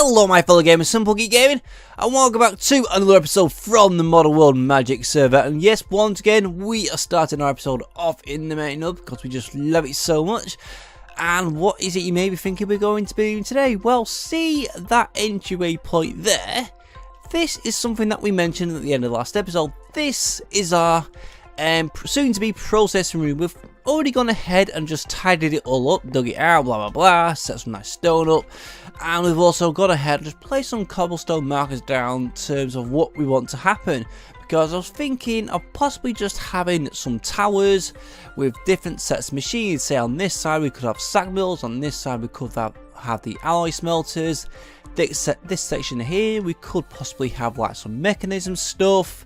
Hello my fellow gamers, Simple Geek Gaming, and welcome back to another episode from the Modern World Magic server. And yes, once again, we are starting our episode off in the main hub because we just love it so much. And what is it you may be thinking we're going to be doing today? Well, see that entryway point there? This is something that we mentioned at the end of the last episode. This is our soon to be processing room. We've already gone ahead and just tidied it all up, dug it out, blah blah blah, set some nice stone up, and we've also gone ahead and just placed some cobblestone markers down in terms of what we want to happen, because I was thinking of possibly just having some towers with different sets of machines. Say on this side we could have sack mills, on this side we could have the alloy smelters. This section here we could possibly have like some mechanism stuff.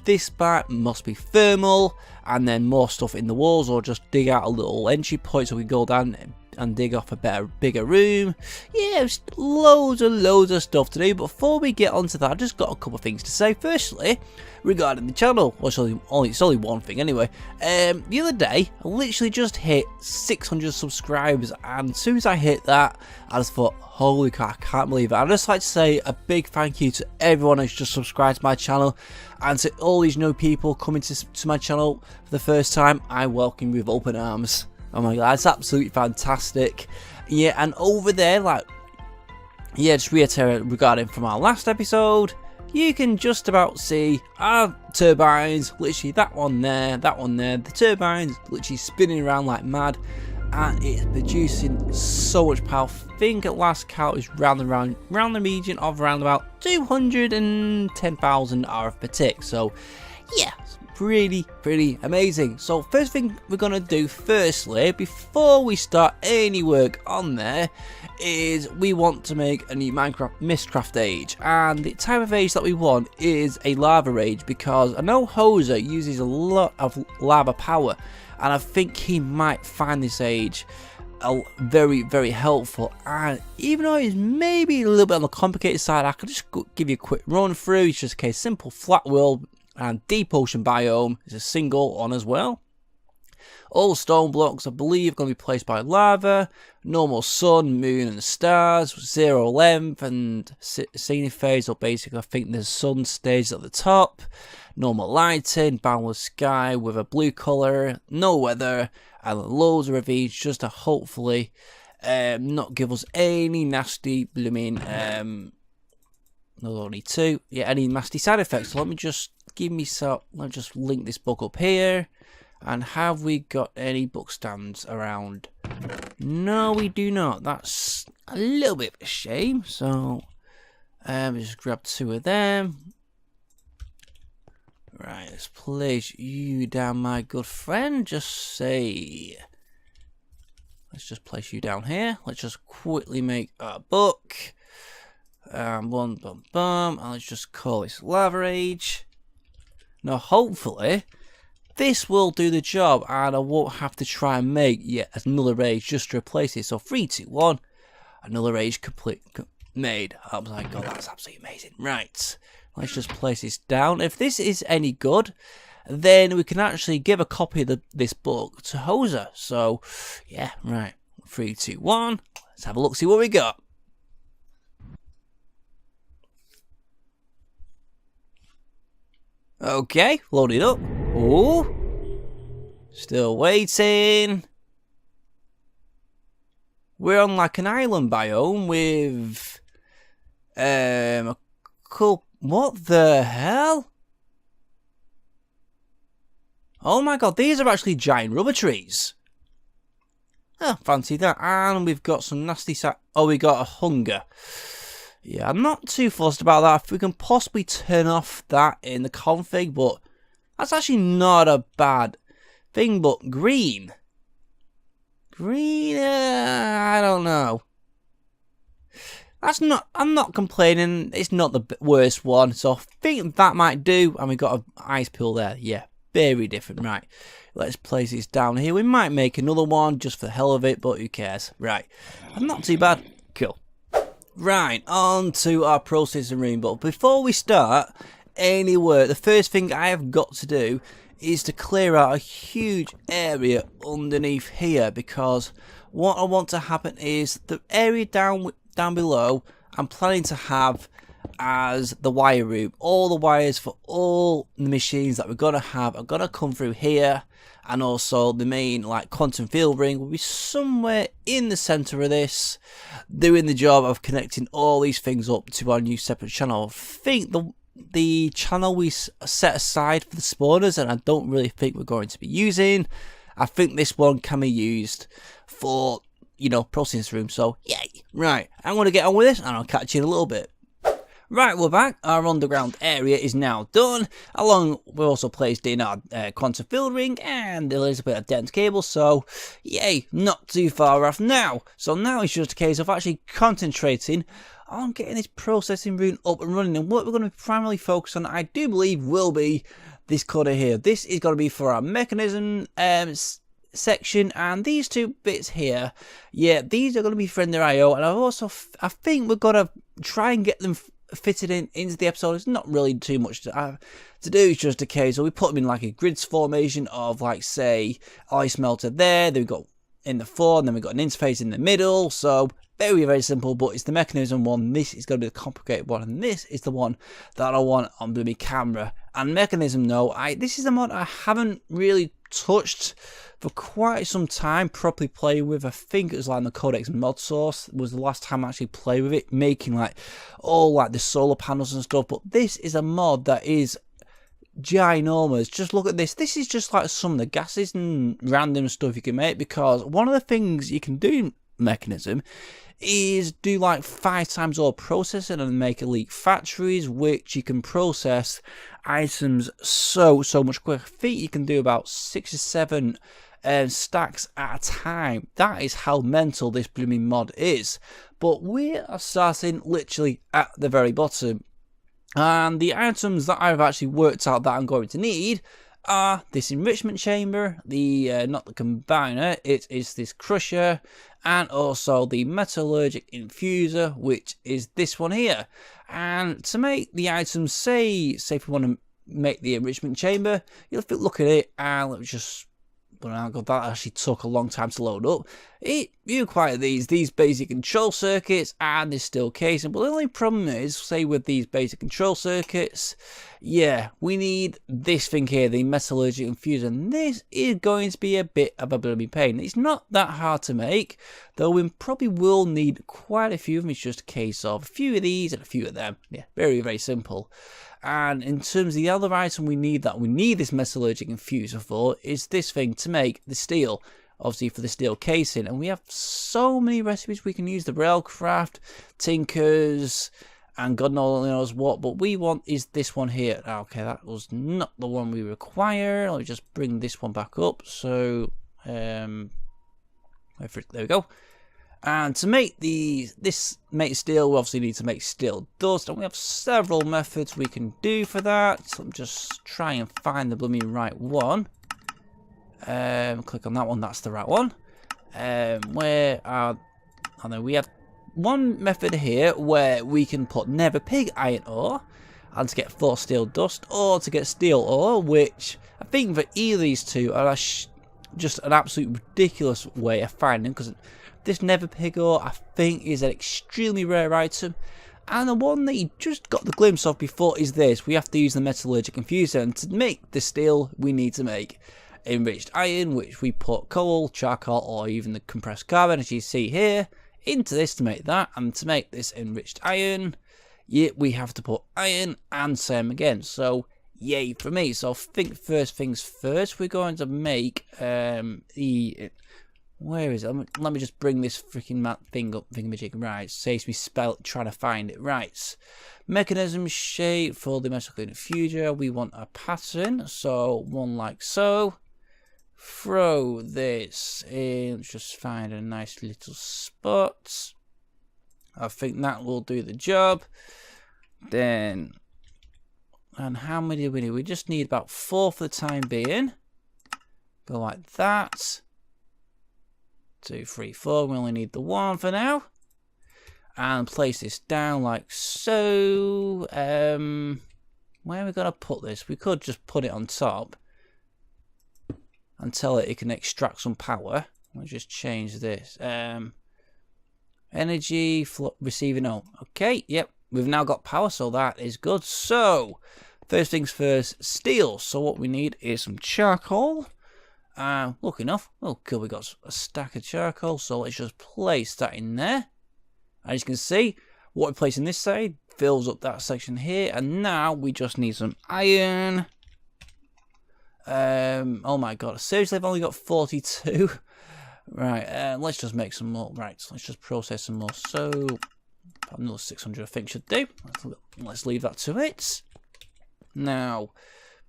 This part must be thermal, and then more stuff in the walls, or just dig out a little entry point so we go down and dig off a bigger room. Yeah, there's loads of stuff to do. But before we get onto that, I just got a couple of things to say. Firstly, regarding the channel, well, it's only one thing anyway. The other day, I literally just hit 600 subscribers, and as soon as I hit that, I just thought, holy crap, I can't believe it. I'd just like to say a big thank you to everyone who's just subscribed to my channel, and to all these new people coming to my channel for the first time. I welcome you with open arms. Oh my god, that's absolutely fantastic. Yeah, and over there, like, yeah, just reiterate regarding from our last episode, you can just about see our turbines, literally that one there, the turbines literally spinning around like mad, and it's producing so much power. I think at last count is round the region of around about 210,000 RF per tick. So yeah, it's pretty amazing. So first thing we're gonna do firstly, before we start any work on there, is we want to make a new Minecraft Mistcraft age, and the type of age that we want is a lava age, because I know Hoser uses a lot of lava power, and I think he might find this age very helpful. And even though it's maybe a little bit on the complicated side, I could just give you a quick run through. It's just a case simple flat world, and deep ocean biome is a single on as well. All stone blocks, I believe, are going to be placed by lava. Normal sun, moon and stars, 0 length, and scenic phase, or basically I think the sun stays at the top. Normal lighting, boundless sky with a blue colour, no weather, and loads of ravines, just to hopefully not give us any nasty blooming, not only two, yeah, any nasty side effects. So let me just let me just link this book up here. And have we got any book stands around? No, we do not. That's a little bit of a shame. So just grab 2 of them. Right, let's place you down, my good friend. Let's just place you down here. Let's just quickly make a book. Boom, boom, boom. And let's just call this Lava Age. Now, hopefully, this will do the job, and I won't have to try and make yet another age just to replace it. So 3, 2, 1, another age made. Oh my god, that's absolutely amazing. Right, let's just place this down. If this is any good, then we can actually give a copy of this book to Hoser. So yeah, right, 3, 2, 1. Let's have a look, see what we got. Okay, load it up. Oh, still waiting. We're on like an island biome with a cool. What the hell? Oh my god, these are actually giant rubber trees. Oh, fancy that. And we've got some nasty oh, we got a hunger. Yeah, I'm not too fussed about that. If we can possibly turn off that in the config, but that's actually not a bad thing. But green, I don't know. I'm not complaining. It's not the worst one, so I think that might do. And we got an ice pool there. Yeah, very different. Right, let's place this down here. We might make another one just for the hell of it, but who cares? Right, I'm not too bad. Cool. Right, on to our processing room. But before we start any work, the first thing I have got to do is to clear out a huge area underneath here, because what I want to happen is the area down below, I'm planning to have as the wire room. All the wires for all the machines that we're gonna have are gonna come through here, and also the main like quantum field ring will be somewhere in the center of this, doing the job of connecting all these things up to our new separate channel. I think the channel we set aside for the spawners, and I don't really think we're going to be using, I think this one can be used for, you know, processing room. So yay. Right, I'm going to get on with this and I'll catch you in a little bit. Right, we're back. Our underground area is now done. Along, we also placed in our quantum field ring and a little bit of dense cable. So, yay, not too far off now. So now it's just a case of actually concentrating on getting this processing room up and running. And what we're going to primarily focus on, I do believe, will be this corner here. This is going to be for our mechanism section, and these two bits here, yeah, these are going to be for Render IO. And I think we're going to try and get them fitted into the episode. It's not really too much to do. It's just a case, so we put them in like a grids formation of, like, say, ice melter there, then we've got in the floor, and then we've got an interface in the middle. So very, very simple, but it's the mechanism one. This is going to be the complicated one, and this is the one that I want on the camera. And mechanism, no, this is a mod I haven't really touched for quite some time, properly playing with. I think it was like the Codex Modsauce was the last time I actually played with it, making like all like the solar panels and stuff. But this is a mod that is ginormous. Just look at this. This is just like some of the gases and random stuff you can make, because one of the things you can do in mechanism is do like 5 times all processing and make elite factories, which you can process items so much quicker. I think you can do about 6 or 7 stacks at a time. That is how mental this blooming mod is. But we are starting literally at the very bottom, and the items that I've actually worked out that I'm going to need are this enrichment chamber, the not the combiner, it is this crusher, and also the metallurgic infuser, which is this one here. And to make the items, say if we want to make the enrichment chamber, you'll have to look at it, and let me just, well, that actually took a long time to load up. You require these basic control circuits and this steel casing, but the only problem is, say with these basic control circuits, yeah, we need this thing here, the metallurgic infuser, and this is going to be a bit of a bloody pain. It's not that hard to make, though we probably will need quite a few of them. It's just a case of a few of these and a few of them. Yeah, very, very simple. And in terms of the other item we need this metallurgic infuser for, is this thing to make the steel, obviously for the steel casing. And we have so many recipes we can use, the railcraft, tinkers, and God knows what, but we want is this one here. Okay, that was not the one we require. Let me just bring this one back up. So, there we go. And to make make steel, we obviously need to make steel dust, and we have several methods we can do for that. So I'm just trying and find the blooming right one. Click on that one, that's the right one. Where are, I know we have one method here where we can put never pig iron ore, and to get 4 steel dust, or to get steel ore, which I think for either of these two are just an absolute ridiculous way of finding, because this never pig ore, I think, is an extremely rare item. And the one that you just got the glimpse of before is this. We have to use the metallurgic infuser, and to make the steel, we need to make enriched iron, which we put coal, charcoal, or even the compressed carbon, as you see here, into this to make that. And to make this enriched iron, yeah, we have to put iron and same again. So, yay for me. So, I think first things first, we're going to make where is it? Let me just bring this freaking thing up, thingamajig. Right, saves me trying to find it. Right, mechanism shape for the metal infuser. We want a pattern, so one like so. Throw this in. Let's just find a nice little spot. I think that will do the job. Then, and how many do we need? We just need about 4 for the time being. Go like that. 2, 3, 4. We only need the 1 for now. And place this down like so. Where are we going to put this? We could just put it on top and tell it can extract some power. Let's just change this. Energy receiving on. Okay, yep. We've now got power, so that is good. So, first things first, steel. So what we need is some charcoal. Lucky enough. Oh, cool. We got a stack of charcoal. So let's just place that in there. As you can see, what we place in this side fills up that section here. And now we just need some iron. Oh my god. Seriously, I've only got 42. Right, let's just make some more. Right, so let's just process some more. So, another 600 I think should do. Let's leave that to it. Now,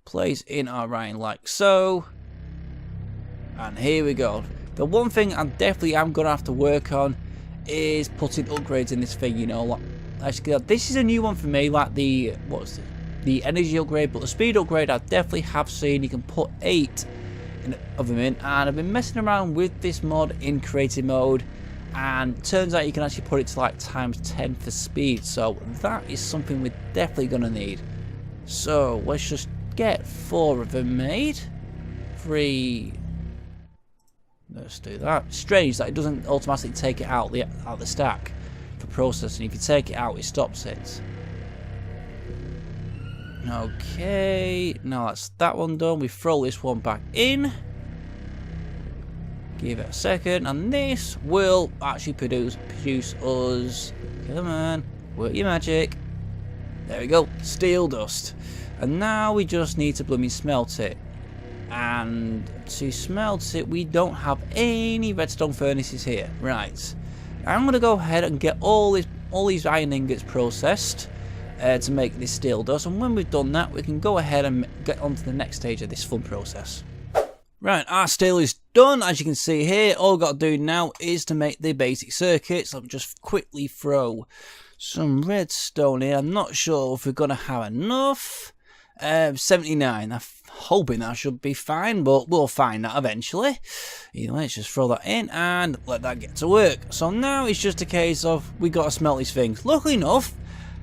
place in our iron like so. And here we go. The one thing I definitely am going to have to work on is putting upgrades in this thing, you know. Like, actually, this is a new one for me, like the energy upgrade, but the speed upgrade I definitely have seen. You can put 8 of them in, and I've been messing around with this mod in creative mode, and turns out you can actually put it to like ×10 for speed, so that is something we're definitely going to need. So let's just get 4 of them made. 3. Let's do that. Strange that it doesn't automatically take it out the stack for processing. If you take it out, it stops it. Okay, now that's that one done. We throw this one back in. Give it a second, and this will actually produce us. Come on, work your magic. There we go, steel dust. And now we just need to blooming smelt it. And to smelt it, we don't have any redstone furnaces here. Right, I'm gonna go ahead and get all these iron ingots processed. To make this steel dust, and when we've done that, we can go ahead and get on to the next stage of this fun process. Right, our steel is done. As you can see here, all we've got to do now is to make the basic circuits. I'll just quickly throw some redstone in. I'm not sure if we're going to have enough. 79. I'm hoping that should be fine, but we'll find that eventually. Anyway, let's just throw that in and let that get to work. So now it's just a case of we got to smelt these things. Luckily enough,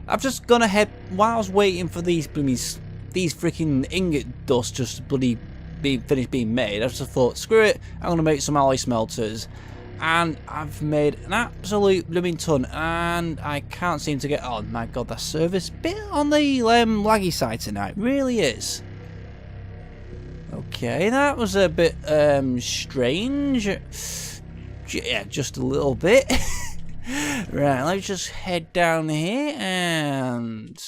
I've just gone ahead while I was waiting for these freaking ingot dust just to bloody finish being made. I just thought, screw it, I'm gonna make some alloy smelters, and I've made an absolute blooming ton, and I can't seem to get on. My god, that server's bit on the laggy side tonight, really is. Okay, that was a bit strange. Yeah, just a little bit. Right, let's just head down here and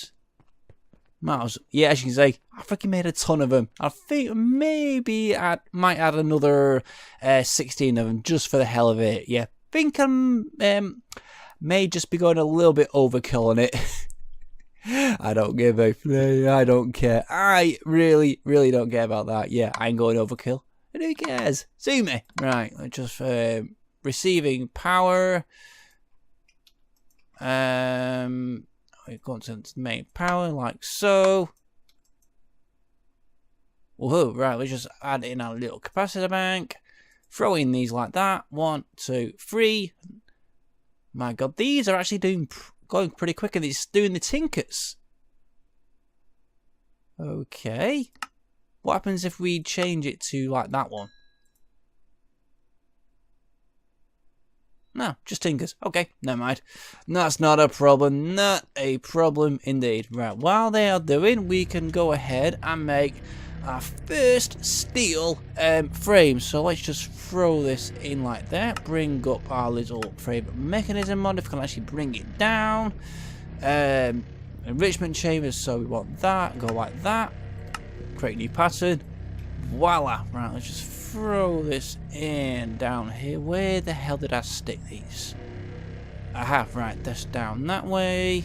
Mouse. Yeah, as you can see, I freaking made a ton of them. I think maybe I might add another 16 of them just for the hell of it. Yeah, think I'm may just be going a little bit overkill on it. I don't give a flay. I don't care. I really don't care about that. Yeah, I'm going overkill. And who cares? See me. Right, let's just receiving power. We've gone to the main power like so. Woohoo, right, let's just add in our little capacitor bank. Throw in these like that. 1, 2, 3. My god, these are actually going pretty quick, and it's doing the tinkers. Okay. What happens if we change it to like that one? No, just tinkers. Okay, never mind. That's not a problem. Not a problem indeed. Right, while they are doing, we can go ahead and make our first steel frame. So let's just throw this in like that. Bring up our little frame mechanism mod. If we can actually bring it down. Enrichment chambers, so we want that. Go like that. Create a new pattern. Voila. Right, let's just throw this in down here. Where the hell did I stick these? I have. Right, this down that way.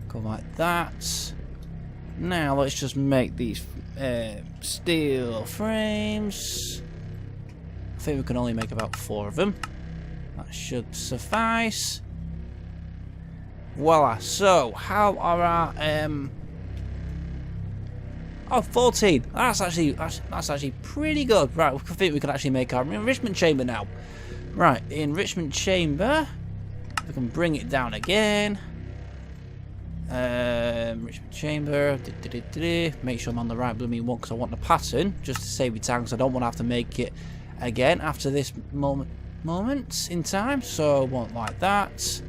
Go like that. Now let's just make these steel frames. I think we can only make about 4 of them. That should suffice. Voila. So how are our oh, 14. That's actually pretty good. Right, I think we can actually make our enrichment chamber now. Right, enrichment chamber. We can bring it down again. Enrichment chamber. Make sure I'm on the right blooming one because I want the pattern just to save me time because I don't want to have to make it again after this moment moment in time, so I want like that.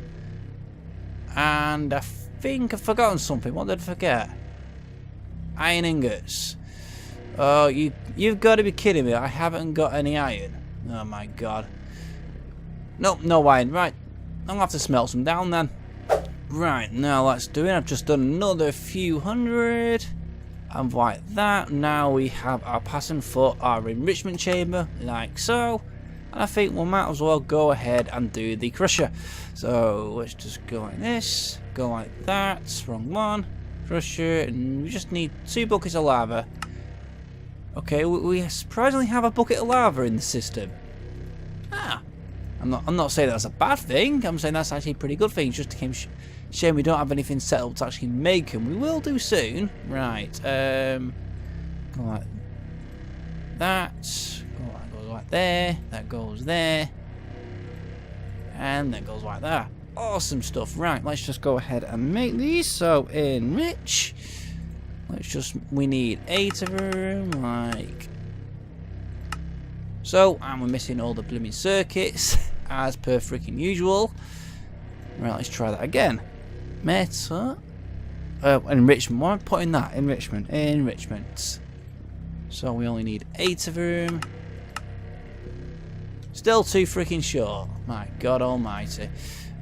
And I think I've forgotten something. What did I forget? Iron ingots. Oh, you've got to be kidding me. I haven't got any iron. Oh my god. Nope, no iron. Right, I'll have to smelt some down then. Right, now let's do it. I've just done another few hundred. And like that, now we have our passing for our enrichment chamber, like so. And I think we might as well go ahead and do the crusher. So let's just go like this, go like that, wrong one, crusher, and we just need 2 buckets of lava. Okay, we surprisingly have a bucket of lava in the system. Ah, I'm not saying that's a bad thing. I'm saying that's actually a pretty good thing. It's just a shame we don't have anything set up to actually make them. We will do soon. Right. Go like that. That goes like there. That goes there. And that goes like that. Awesome stuff. Right. Let's just go ahead and make these. So enrich. We need 8 of them. Like so. And we're missing all the blooming circuits as per freaking usual. Right. Let's try that again. Metal. Enrichment. Why am I putting that? Enrichment. So we only need 8 of them. Still too freaking short. My God Almighty.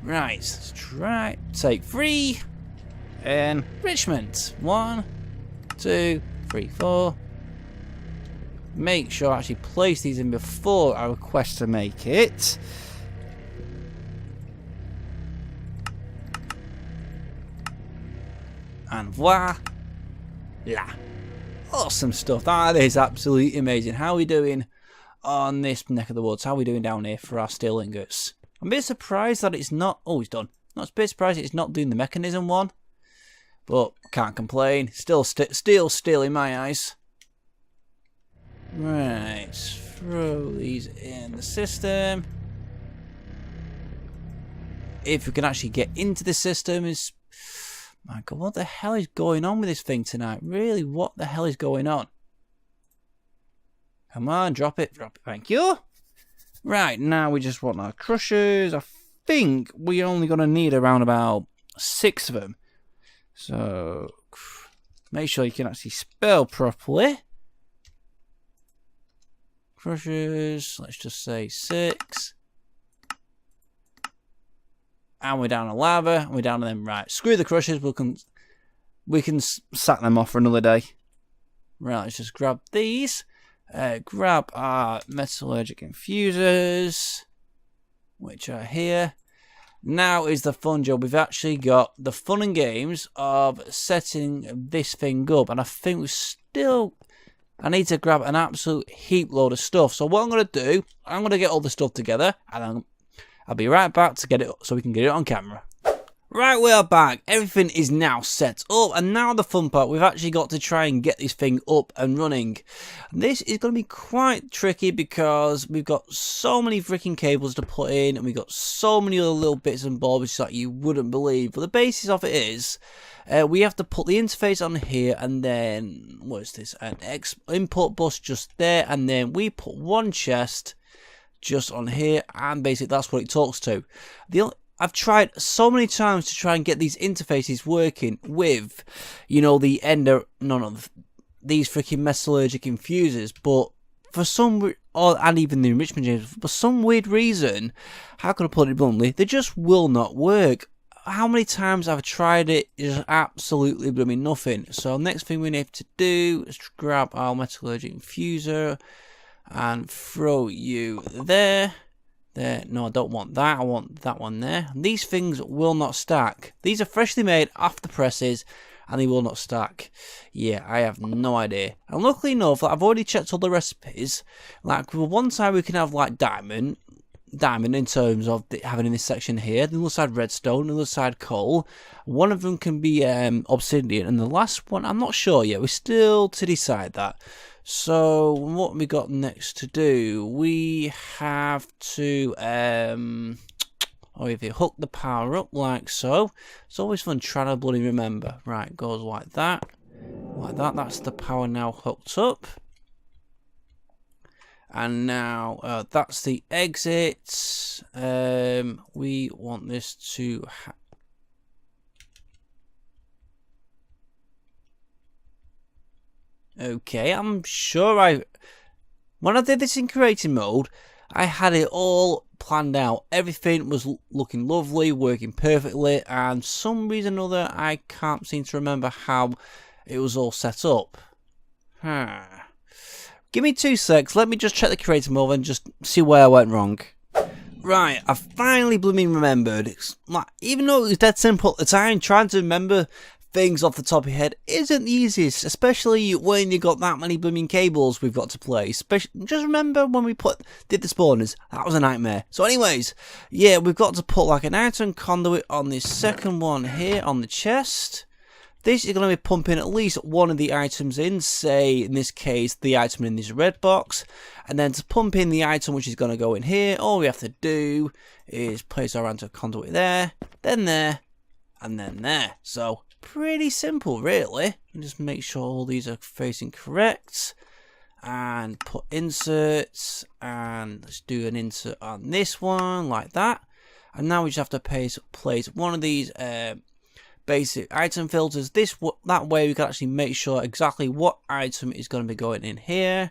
Right. Let's try. Take 3. Enrichment. 1, 2, 3, 4. Make sure I actually place these in before I request to make it. And voila. Awesome stuff. That is absolutely amazing. How are we doing on this neck of the woods? How are we doing down here for our steel ingots? I'm a bit surprised that it's not... Oh, it's done. Not a bit surprised it's not doing the mechanism one. But can't complain. Still steel in my eyes. Right. Throw these in the system. If we can actually get into the system is... My God, what the hell is going on with this thing tonight? Really, what the hell is going on? Come on, drop it. Thank you. Right, now we just want our crushers. I think we're only going to need around about 6 of them. So, make sure you can actually spell properly. Crushers, let's just say 6. And we're down to lava, and we're down to them. Right, screw the crushers, we can sack them off for another day. Right, let's just grab these. Grab our metallurgic infusers, which are here. Now is the fun job. We've actually got the fun and games of setting this thing up, and I think we still... I need to grab an absolute heap load of stuff. So what I'm going to do, I'm going to get all the stuff together, and I'll be right back to get it so we can get it on camera. Right, we are back. Everything is now set up, and now the fun part, we've actually got to try and get this thing up and running. This is going to be quite tricky because we've got so many freaking cables to put in, and we've got so many other little bits and bobs that you wouldn't believe. But the basis of it is, we have to put the interface on here, and then, what is this, an input bus just there, and then we put one chest just on here, and basically that's what it talks to. I've tried so many times to try and get these interfaces working with, you know, the these freaking metallurgic infusers, but for some, and even the enrichment chambers, for some weird reason, how can I put it bluntly, they just will not work. How many times I've tried it is absolutely blooming nothing. So next thing we need to do is grab our metallurgic infuser and throw you there. There. No, I don't want that. I want that one there. These things will not stack. These are freshly made off the presses, and they will not stack. Yeah, I have no idea. And luckily enough, I've already checked all the recipes. Like, one side we can have like diamond in terms of having in this section here. The other side redstone, the other side coal. One of them can be obsidian, and the last one I'm not sure yet. We're still to decide that. So what have we got next to do? We have to if you hook the power up like so. It's always fun trying to bloody remember. Right, it goes like that. Like that. That's the power now hooked up. And now that's the exit. We want this to okay, I'm sure when I did this in creating mode, I had it all planned out. Everything was looking lovely, working perfectly, and for some reason or other, I can't seem to remember how it was all set up. Give me 2 secs, let me just check the creative mode and just see where I went wrong. Right, I finally blooming remembered. It's like, even though it was dead simple at the time, trying to remember things off the top of your head isn't the easiest, especially when you got that many blooming cables we've got to play. Just remember when we did the spawners, that was a nightmare. So anyways, yeah, we've got to put like an item conduit on this second one here on the chest. This is going to be pumping at least one of the items in, say in this case the item in this red box, and then to pump in the item which is going to go in here, all we have to do is place our item conduit there, then there, and then there. So pretty simple really. Just make sure all these are facing correct, and put inserts, and let's do an insert on this one like that. And now we just have to place one of these basic item filters that way we can actually make sure exactly what item is going to be going in here,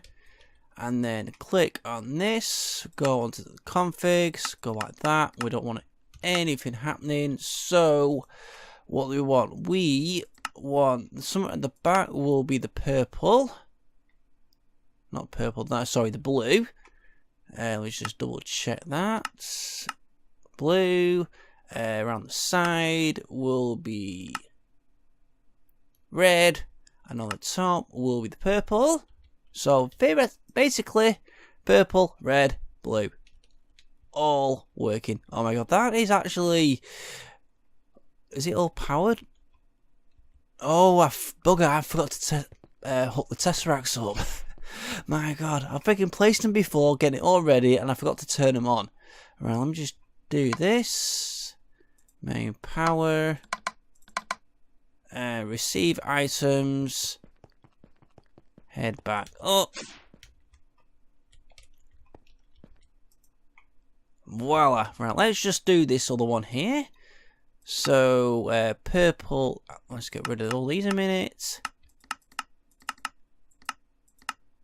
and then click on this, go onto the configs, go like that. We don't want anything happening, so what do we want something at the back will be the purple, not purple, no, sorry, the blue. Let's just double check that. Blue. Around the side will be red, and on the top will be the purple. So basically purple, red, blue, all working. Oh my god, that is actually, is it all powered? Oh, bugger, I forgot to hook the Tesseracts up. My god, I've freaking placed them before, getting it all ready, and I forgot to turn them on. Right, let me just do this. Main power, receive items, head back up. Voila. Right, let's just do this other one here. So purple, let's get rid of all these a minute.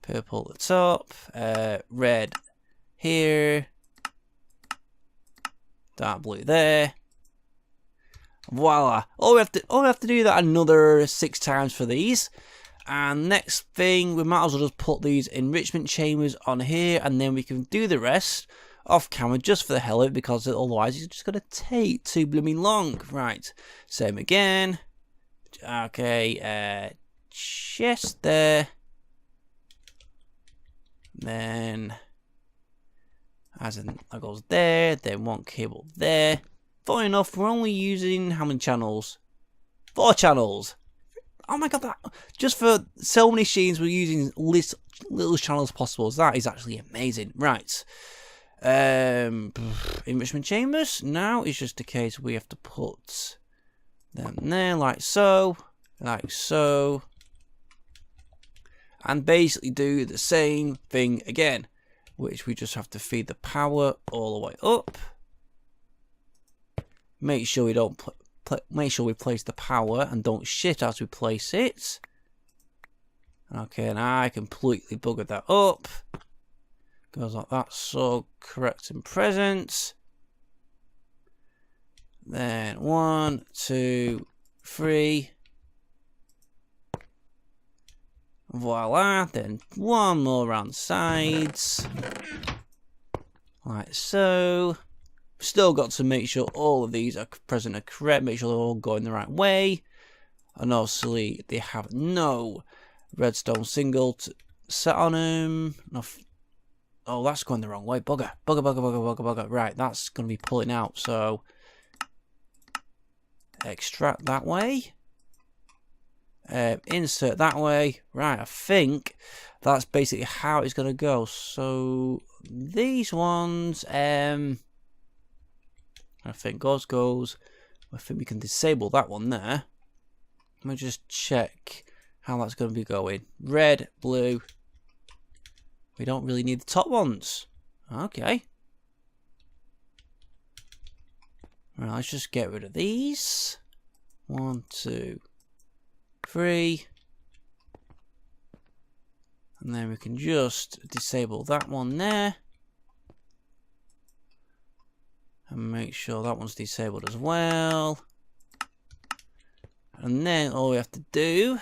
Purple at the top, red here, dark blue there. Voila! All we have to do that another 6 times for these. And next thing, we might as well just put these enrichment chambers on here, and then we can do the rest off camera just for the hell of it, because otherwise it's just gonna take too blooming long. Right, same again. Okay, chest there. Then as in that goes there, then one cable there. Funny enough, we're only using how many channels? 4 channels. Oh my god, that just for so many machines we're using little channels possible. That is actually amazing. Right. Enrichment chambers. Now it's just a case we have to put them there like so. Like so. And basically do the same thing again. Which we just have to feed the power all the way up. Make sure we don't make sure we place the power and don't shit as we place it. Okay, and I completely buggered that up. Goes like that, so correct and present. Then 1, 2, 3. Voila, then one more around the sides. Like so. Still got to make sure all of these are present and correct, make sure they're all going the right way. And obviously they have no redstone single to set on them. Oh, that's going the wrong way. Bugger. Bugger. Right, that's going to be pulling out. So extract that way. Insert that way. Right, I think that's basically how it's going to go. So these ones, I think goes. I think we can disable that one there. Let me just check how that's going to be going. Red, blue, We don't really need the top ones. Okay. Right, let's just get rid of these. 1, 2, 3. And then we can just disable that one there. And make sure that one's disabled as well. And then all we have to do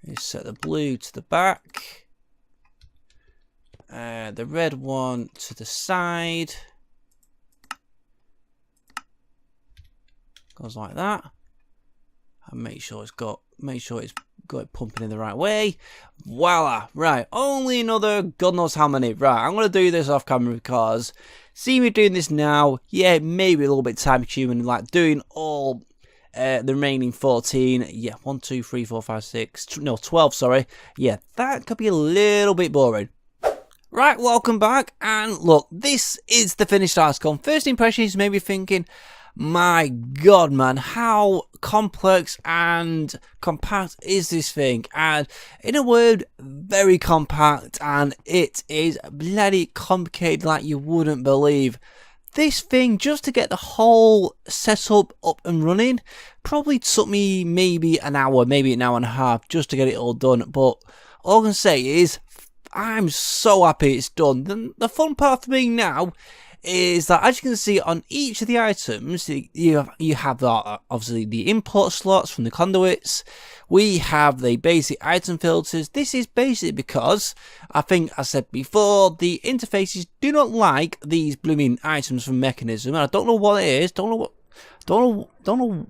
is set the blue to the back. The red one to the side. Goes like that. And make sure it's got it pumping in the right way. Voila! Right, only another God knows how many. Right, I'm gonna do this off camera because see me doing this now, yeah, it may be a little bit time consuming, like doing all the remaining 14. Yeah, 1, 2, 3, 4, 5, 6, no, 12, sorry. Yeah, that could be a little bit boring. Right, welcome back, and look, this is the finished article. First impressions may be thinking, my God, man, how complex and compact is this thing? And in a word, very compact, and it is bloody complicated like you wouldn't believe. This thing, just to get the whole setup up and running, probably took me maybe an hour, maybe an hour and a half, just to get it all done. But all I can say is, I'm so happy it's done. The fun part for me now is that, as you can see on each of the items, you have obviously the input slots from the conduits. We have the basic item filters. This is basically because, I think I said before, the interfaces do not like these blooming items from Mekanism. And I don't know what it is, don't know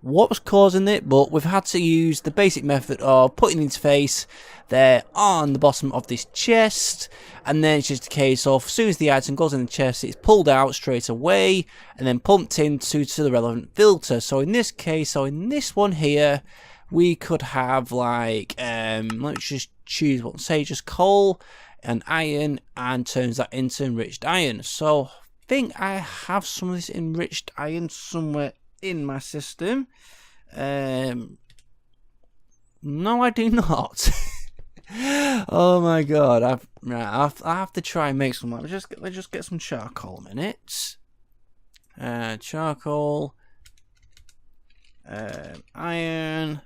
what was causing it, but we've had to use the basic method of putting the interface there on the bottom of this chest, and then it's just a case of as soon as the item goes in the chest, it's pulled out straight away and then pumped into the relevant filter. So in this case, in this one here, we could have like let's just choose what, say just coal and iron, and turns that into enriched iron. So I think I have some of this enriched iron somewhere in my system. No, I do not. Oh my God! I have to try and make some. Let's just get some charcoal a minute. Charcoal, iron.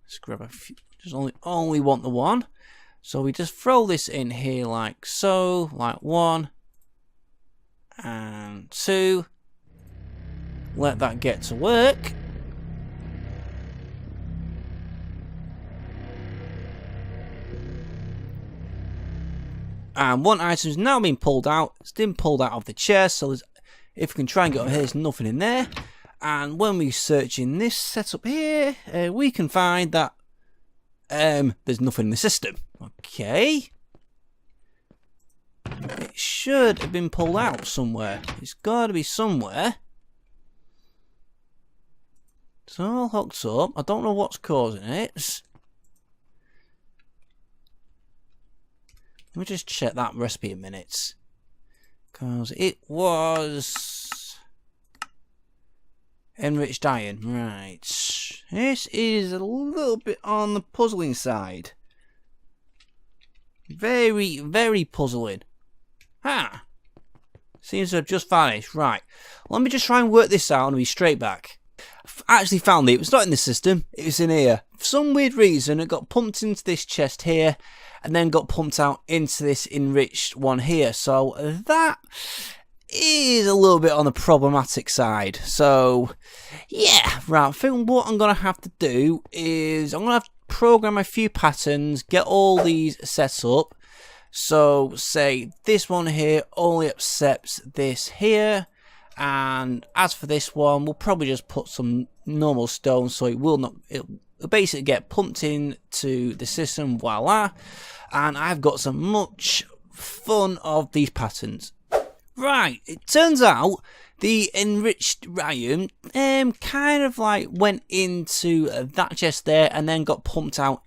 Let's grab a few. Just only want the one. So we just throw this in here like so, like 1 and 2. Let that get to work. And one item's now been pulled out. It's been pulled out of the chest, so if we can try and get over here, there's nothing in there. And when we search in this setup here, we can find that there's nothing in the system. Okay. It should have been pulled out somewhere. It's got to be somewhere. It's all hooked up. I don't know what's causing it. Let me just check that recipe a minute. Because it was enriched iron. Right. This is a little bit on the puzzling side. Very, very puzzling. Ha! Seems to have just vanished. Right. Let me just try and work this out and be straight back. I actually found it. It was not in the system. It was in here. For some weird reason, it got pumped into this chest here, and then got pumped out into this enriched one here. So that is a little bit on the problematic side. So yeah, right, I think what I'm going to have to do is I'm going to have to program a few patterns, get all these set up. So say this one here only accepts this here. And as for this one, we'll probably just put some normal stone, so it'll basically get pumped into the system, voila. And I've got some much fun of these patterns. Right, it turns out the enriched iron kind of like went into that chest there and then got pumped out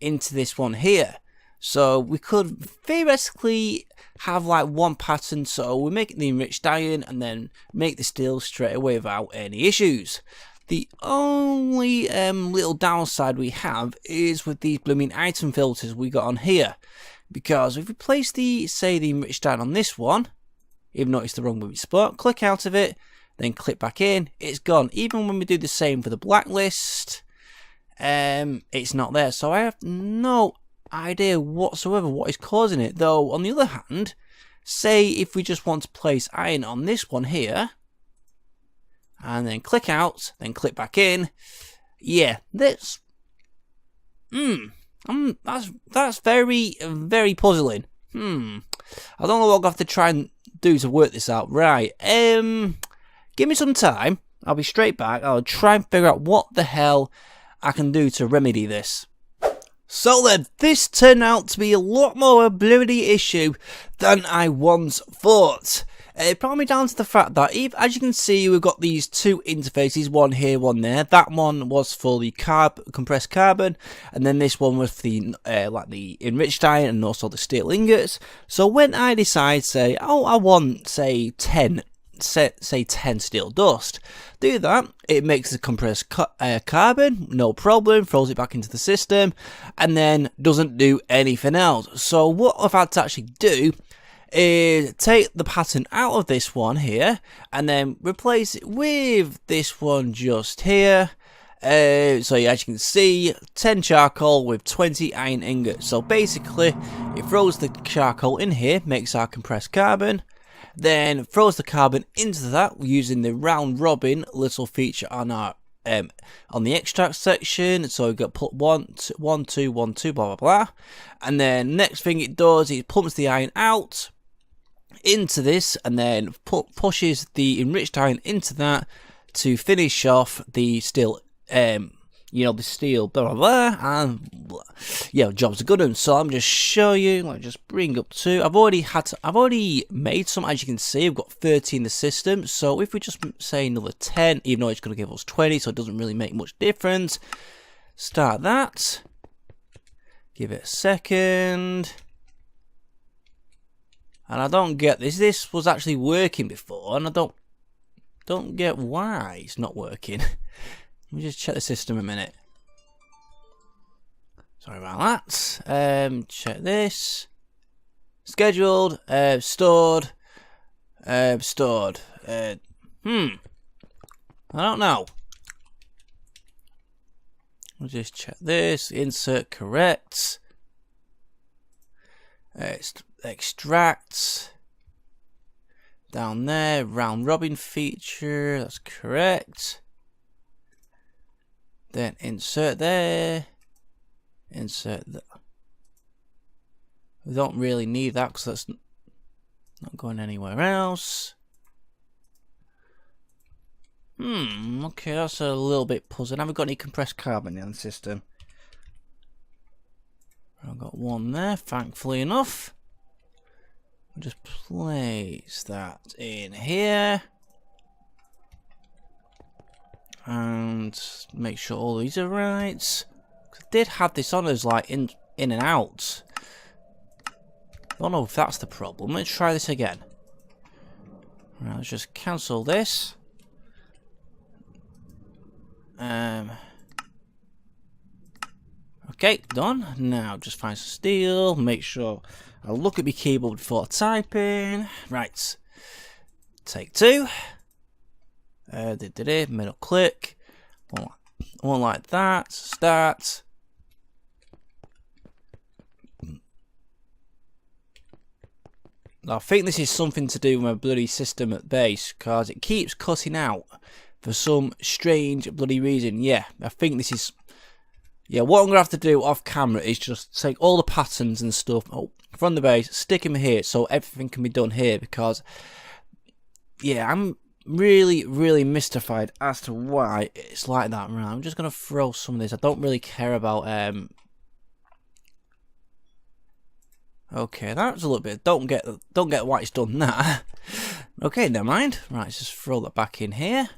into this one here. So we could theoretically have like one pattern, so we make the enriched iron and then make the steel straight away without any issues. The only little downside we have is with these blooming item filters we got on here. Because if we place the, say, the enriched iron on this one, even though it's the wrong blooming spot, click out of it, then click back in, it's gone. Even when we do the same for the blacklist, it's not there. So I have no idea whatsoever what is causing it. Though, on the other hand, say if we just want to place iron on this one here, and then click out, then click back in, yeah, that's very, very puzzling. I don't know what I'll have to try and do to work this out. Right, give me some time. I'll be straight back. I'll try and figure out what the hell I can do to remedy this. So then, this turned out to be a lot more a bloody issue than I once thought. It brought me down to the fact that, as you can see, we've got these two interfaces, one here, one there. That one was for the compressed carbon, and then this one was for the like the enriched iron and also the steel ingots. So when I decide, say, oh, I want, say 10 steel dust, do that, it makes the compressed carbon, no problem, throws it back into the system, and then doesn't do anything else. So what I've had to actually do is take the pattern out of this one here and then replace it with this one just here. So as you can see, 10 charcoal with 20 iron ingots. So basically it throws the charcoal in here, makes our compressed carbon, then throws the carbon into that using the round robin little feature on our on the extract section. So we've got put 1 2 1 2 blah blah blah, and then next thing it does, it pumps the iron out into this and then pushes the enriched iron into that to finish off the steel, you know, the steel blah blah blah, and yeah, job's a good one. So I'm just show you, like, just bring up two. I've already made some. As you can see, I've got 30 in the system. So if we just say another 10, even though it's going to give us 20, so it doesn't really make much difference. Start that, give it a second. And I don't get this. This was actually working before, and I don't get why it's not working. Let me just check the system a minute. Sorry about that. Check this. Scheduled. Stored. Stored. I don't know. We'll just check this. Insert correct. Extract down there, round robin feature, that's correct. Then insert there, insert that. We don't really need that because that's not going anywhere else. Okay, that's a little bit puzzling. Haven't got any compressed carbon in the system. I've got one there, thankfully enough. I'll just place that in here. And make sure all these are right. I did have this on as like in and out. I don't know if that's the problem. Let's try this again. Right, let's just cancel this. Okay, done. Now just find some steel. Make sure I look at my keyboard before typing. Right. Take two. Middle click. One like that. Start. I think this is something to do with my bloody system at base, because it keeps cutting out for some strange bloody reason. Yeah, I think this is... Yeah, what I'm going to have to do off camera is just take all the patterns and stuff from the base, stick them here so everything can be done here, because, yeah, I'm really, really mystified as to why it's like that. Right, I'm just going to throw some of this. I don't really care about... Okay, that's a little bit... Don't get why it's done that. Okay, never mind. Right, let's just throw that back in here.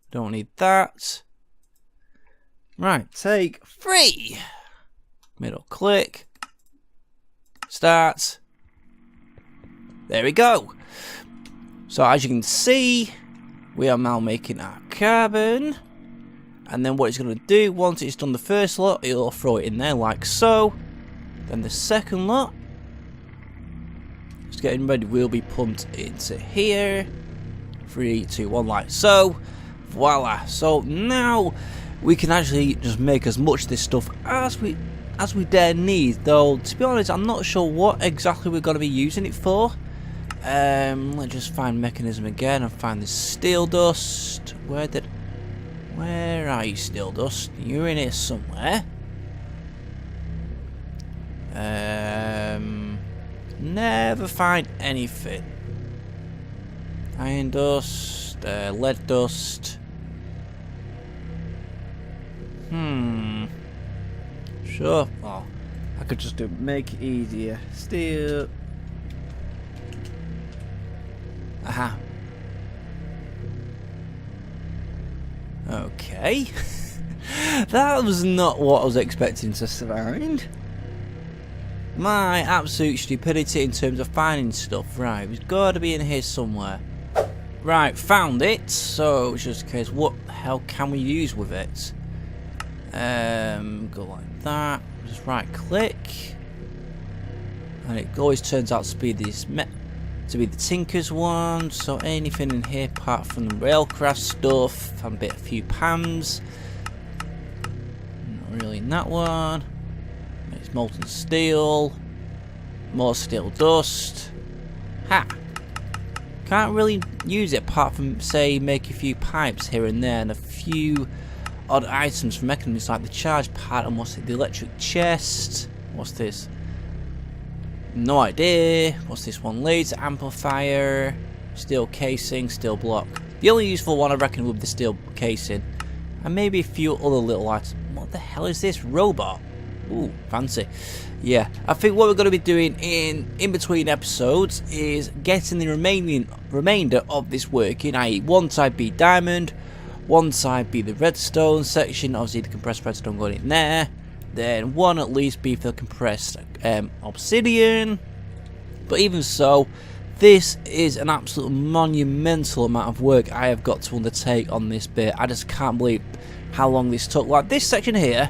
Don't need that. Right, take 3. Middle click. Start. There we go. So as you can see, we are now making our carbon. And then what it's going to do, once it's done the first lot, it'll throw it in there like so. Then the second lot, just getting ready, will be pumped into here. 3, 2, 1, like so. Voila. So now we can actually just make as much of this stuff as we dare need. Though, to be honest, I'm not sure what exactly we're going to be using it for. Let's just find Mekanism again and find the steel dust. Where are you, steel dust? You're in here somewhere. Never find anything. Iron dust, lead dust. Sure. Oh, I could just make it easier. Steel. Aha. Okay. That was not what I was expecting to find. My absolute stupidity in terms of finding stuff. Right, it's got to be in here somewhere. Right, found it. So it's just a case, what the hell can we use with it? Go like that. Just right click, and it always turns out to be this to be the Tinker's one. So anything in here apart from the railcraft stuff, and a few pans. Not really in that one. It's molten steel, more steel dust. Ha! Can't really use it apart from, say, make a few pipes here and there and a few odd items from Mekanism, like the charge pad and what's it, the electric chest. What's this? No idea. What's this one? Laser amplifier, steel casing, steel block. The only useful one I reckon would be the steel casing, and maybe a few other little items. What the hell is this? Robot. Ooh, fancy. Yeah, I think what we're going to be doing in between episodes is getting the remainder of this working, i.e. one side be diamond, one side be the redstone section, obviously the compressed redstone going in there, then one at least be for the compressed obsidian. But even so, this is an absolute monumental amount of work I have got to undertake on this bit. I just can't believe how long this took. Like this section here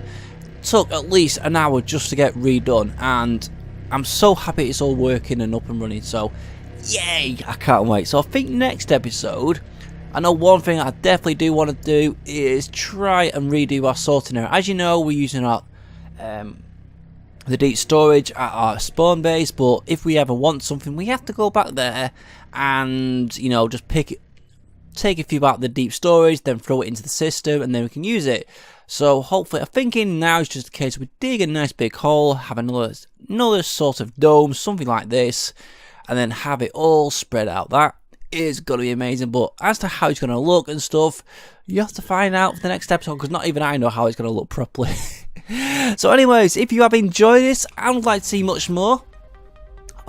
took at least an hour just to get redone, and I'm so happy it's all working and up and running, so yay, I can't wait. So I think next episode, I know one thing I definitely do want to do is try and redo our sorting area. As you know, we're using our the deep storage at our spawn base, but if we ever want something, we have to go back there and, you know, just take a few out of the deep storage, then throw it into the system, and then we can use it. So hopefully, I'm thinking now is just a case we dig a nice big hole, have another sort of dome, something like this, and then have it all spread out. That is going to be amazing. But as to how it's going to look and stuff, you have to find out for the next episode, because not even I know how it's going to look properly. So anyways, if you have enjoyed this and would like to see much more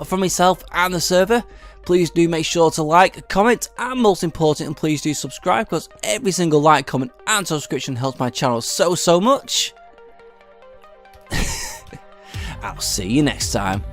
from myself and the server, please do make sure to like, comment, and most important, please do subscribe, because every single like, comment, and subscription helps my channel so much. I'll see you next time.